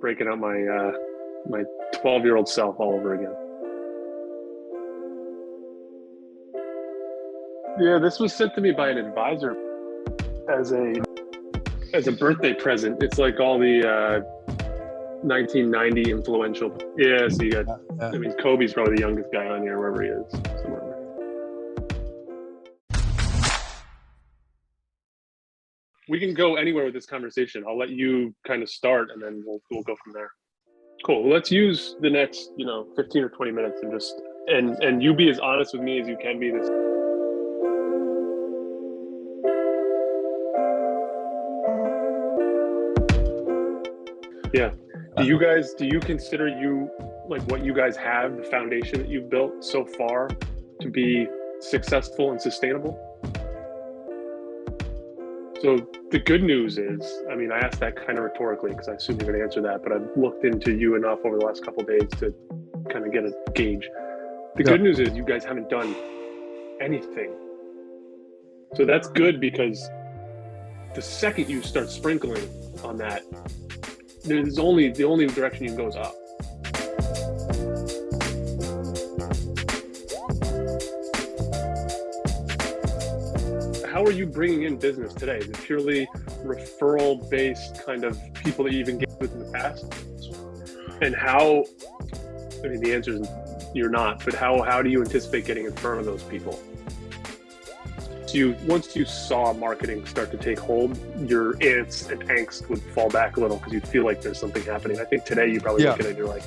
breaking out my 12-year-old self all over again. Yeah, this was sent to me by an advisor as a birthday present. It's like all the 1990 influential. Yeah, so you got. I mean, Kobe's probably the youngest guy on here, wherever he is. Somewhere. We can go anywhere with this conversation. I'll let you kind of start, and then we'll go from there. Cool. Well, let's use the next 15 or 20 minutes and just and you be as honest with me as you can be. This. Yeah. Do you consider what you guys have, the foundation that you've built so far, to be successful and sustainable? So the good news is, I mean, I asked that kind of rhetorically because I assume you're going to answer that, but I've looked into you enough over the last couple of days to kind of get a gauge. The good news is you guys haven't done anything. So that's good, because the second you start sprinkling on that, the only direction you can go is up. How are you bringing in business today? Is it purely referral-based kind of people that you've engaged with in the past? And how, I mean, the answer is you're not, but how do you anticipate getting in front of those people? So once you saw marketing start to take hold, your ants and angst would fall back a little because you feel like there's something happening. I think today you probably look at it and you're like,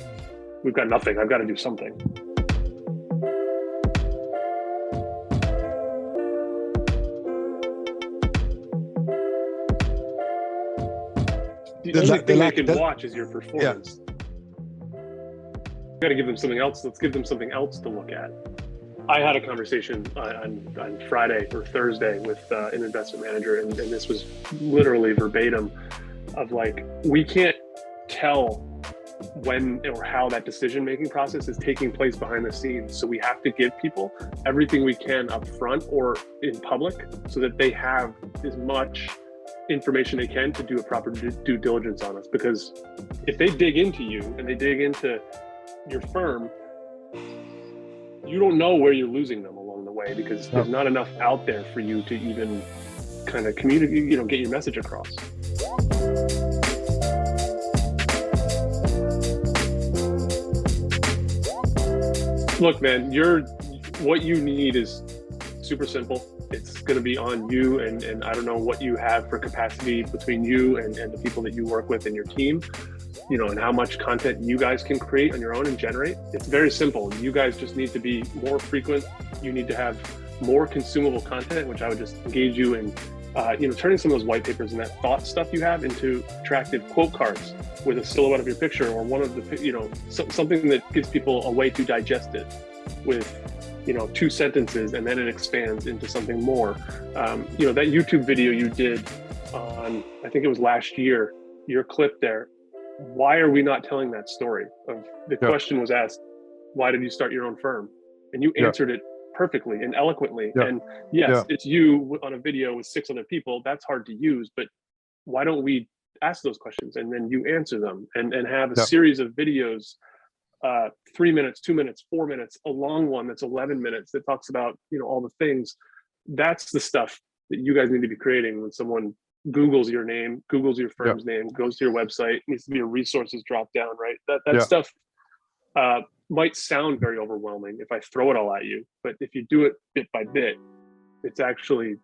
we've got nothing, I've got to do something. The only thing they can watch is your performance. You got to give them something else. Let's give them something else to look at. I had a conversation on Friday or Thursday with an investment manager, and this was literally verbatim of like, we can't tell when or how that decision-making process is taking place behind the scenes. So we have to give people everything we can up front or in public so that they have as much information they can to do a proper due diligence on us. Because if they dig into you and they dig into your firm, you don't know where you're losing them along the way, because there's not enough out there for you to even kind of communicate, get your message across. Look, man, what you need is super simple. It's going to be on you, and I don't know what you have for capacity between you and the people that you work with in your team, and how much content you guys can create on your own and generate. It's very simple. You guys just need to be more frequent. You need to have more consumable content, which I would just engage you in, turning some of those white papers and that thought stuff you have into attractive quote cards with a silhouette of your picture, or one of the, something that gives people a way to digest it with 2 sentences, and then it expands into something more. That YouTube video you did on, I think it was last year, your clip there, why are we not telling that story? The question was asked, why did you start your own firm? And you answered it perfectly and eloquently. And yes, it's you on a video with 6 other people. That's hard to use, but why don't we ask those questions and then you answer them and have a series of videos, 3 minutes, 2 minutes, 4 minutes, a long one that's 11 minutes that talks about, all the things. That's the stuff that you guys need to be creating when someone Googles your name, Googles your firm's name, goes to your website. It needs to be a resources drop down, right? That stuff might sound very overwhelming if I throw it all at you, but if you do it bit by bit, it's actually,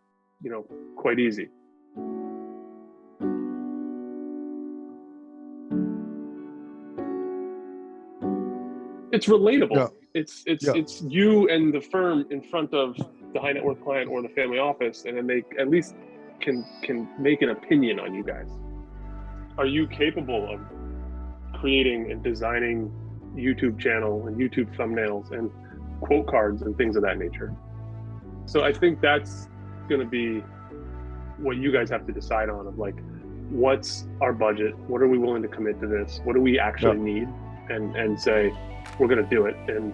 quite easy. It's relatable. It's you and the firm in front of the high net worth client or the family office, and then they at least can make an opinion on you guys. Are you capable of creating and designing YouTube channel and YouTube thumbnails and quote cards and things of that nature? So I think that's going to be what you guys have to decide on, of like, what's our budget? What are we willing to commit to this? What do we actually need? And say, we're going to do it. And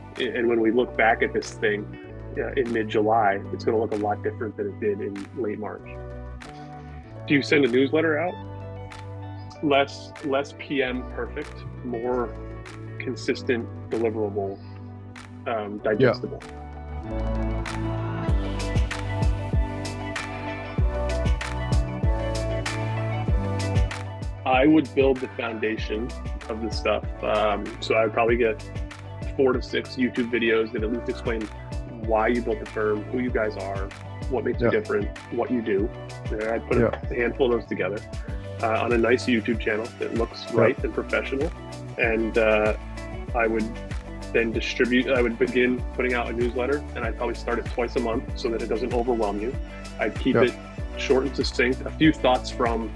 when we look back at this thing in mid-July, it's going to look a lot different than it did in late March. Do you send a newsletter out? less PM perfect, more consistent, deliverable, digestible. I would build the foundation of the stuff. So I would probably get 4 to 6 YouTube videos that at least explain why you built the firm, who you guys are, what makes you different, what you do. And I'd put a handful of those together on a nice YouTube channel that looks right and professional. And I would then I would begin putting out a newsletter, and I'd probably start it twice a month so that it doesn't overwhelm you. I'd keep it short and succinct, a few thoughts from,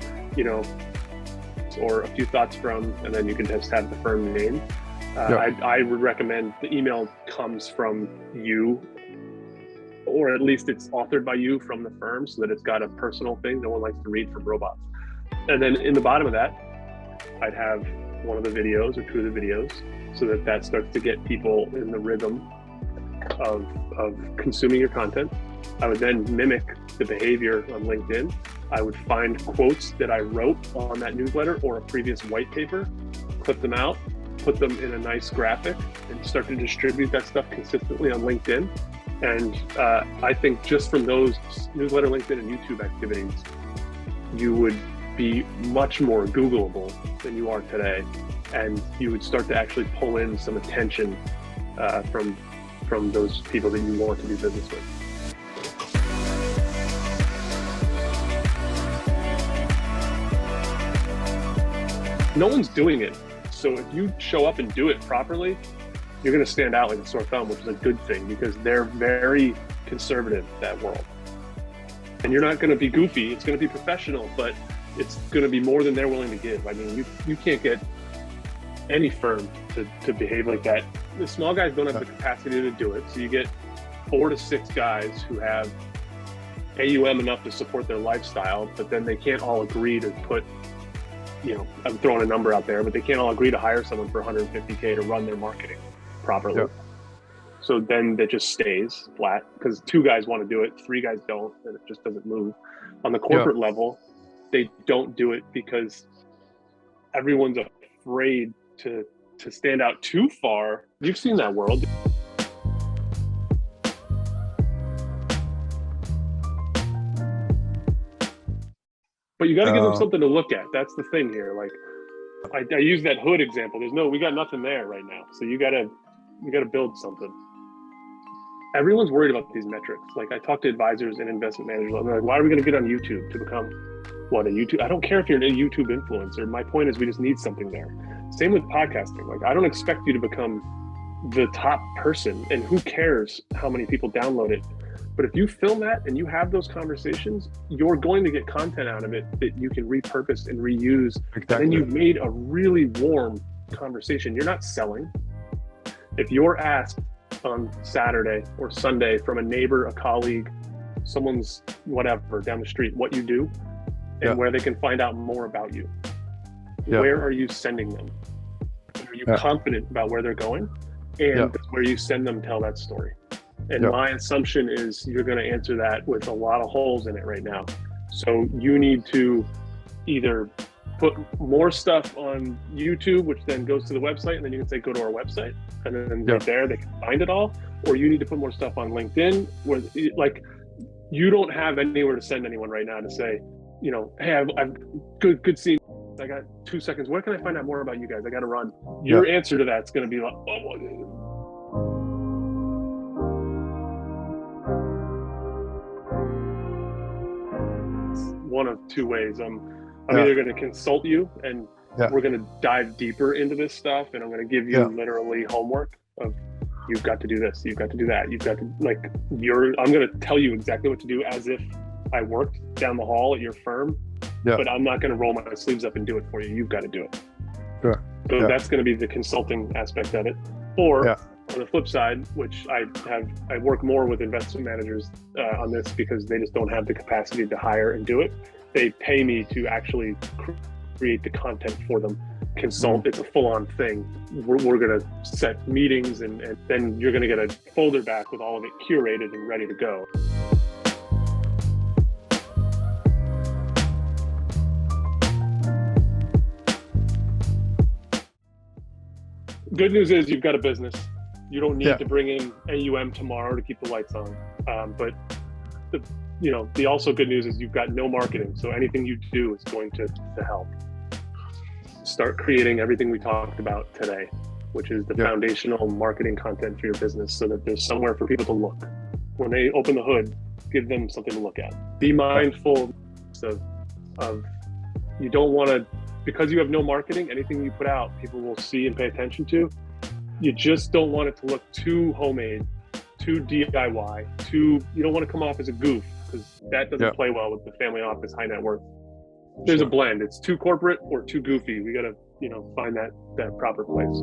or a few thoughts from, and then you can just have the firm name. I would recommend the email comes from you, or at least it's authored by you from the firm so that it's got a personal thing. No one likes to read from robots. And then in the bottom of that, I'd have one of the videos or 2 of the videos so that starts to get people in the rhythm of consuming your content. I would then mimic the behavior on LinkedIn. I would find quotes that I wrote on that newsletter or a previous white paper, clip them out, put them in a nice graphic, and start to distribute that stuff consistently on LinkedIn. And I think just from those newsletter, LinkedIn, and YouTube activities, you would be much more Googleable than you are today. And you would start to actually pull in some attention from those people that you want to do business with. No one's doing it. So if you show up and do it properly, you're going to stand out like a sore thumb, which is a good thing because they're very conservative, that world. And you're not going to be goofy. It's going to be professional, but it's going to be more than they're willing to give. I mean, you can't get any firm to behave like that. The small guys don't have the capacity to do it. So you get 4 to 6 guys who have AUM enough to support their lifestyle, but then they can't all agree to put, I'm throwing a number out there, but they can't all agree to hire someone for $150K to run their marketing properly. So then that just stays flat because 2 guys want to do it, 3 guys don't, and it just doesn't move. On the corporate level, they don't do it because everyone's afraid to stand out too far. You've seen that world. But you got to give them something to look at. That's the thing here. Like I use that hood example. We got nothing there right now. So you got to build something. Everyone's worried about these metrics. Like I talk to advisors and investment managers. They're like, why are we going to get on YouTube to become a YouTube? I don't care if you're a YouTube influencer. My point is we just need something there. Same with podcasting. Like I don't expect you to become the top person, and who cares how many people download it. But if you film that and you have those conversations, you're going to get content out of it that you can repurpose and reuse. Exactly. And then you've made a really warm conversation. You're not selling. If you're asked on Saturday or Sunday from a neighbor, a colleague, someone's whatever down the street, what you do and where they can find out more about you, where are you sending them? Are you confident about where they're going? And where you send them, tell that story. And my assumption is you're going to answer that with a lot of holes in it right now. So you need to either put more stuff on YouTube, which then goes to the website, and then you can say, go to our website. And then right there, they can find it all. Or you need to put more stuff on LinkedIn, where like you don't have anywhere to send anyone right now to say, hey, I've good seeing you. I got 2 seconds. Where can I find out more about you guys? I got to run. Your answer to that's going to be like, one of 2 ways. I'm either going to consult you and we're going to dive deeper into this stuff, and I'm going to give you literally homework of you've got to do this, you've got to do that, you've got to I'm going to tell you exactly what to do as if I worked down the hall at your firm, but I'm not going to roll my sleeves up and do it for you. You've got to do it. So that's going to be the consulting aspect of it. Or on the flip side, which I work more with investment managers on this because they just don't have the capacity to hire and do it. They pay me to actually create the content for them, consult. It's a full-on thing. We're going to set meetings, and then you're going to get a folder back with all of it curated and ready to go. good news is you've got a business. You don't need Yeah. to bring in AUM tomorrow to keep the lights on. But the also good news is you've got no marketing. So anything you do is going to help. Start creating everything we talked about today, which is the foundational marketing content for your business, so that there's somewhere for people to look. When they open the hood, give them something to look at. Be mindful of you don't want to, because you have no marketing, anything you put out, people will see and pay attention to. You just don't want it to look too homemade, too DIY, you don't want to come off as a goof, because that doesn't play well with the family office, high net worth. There's a blend. It's too corporate or too goofy. We got to, find that proper place.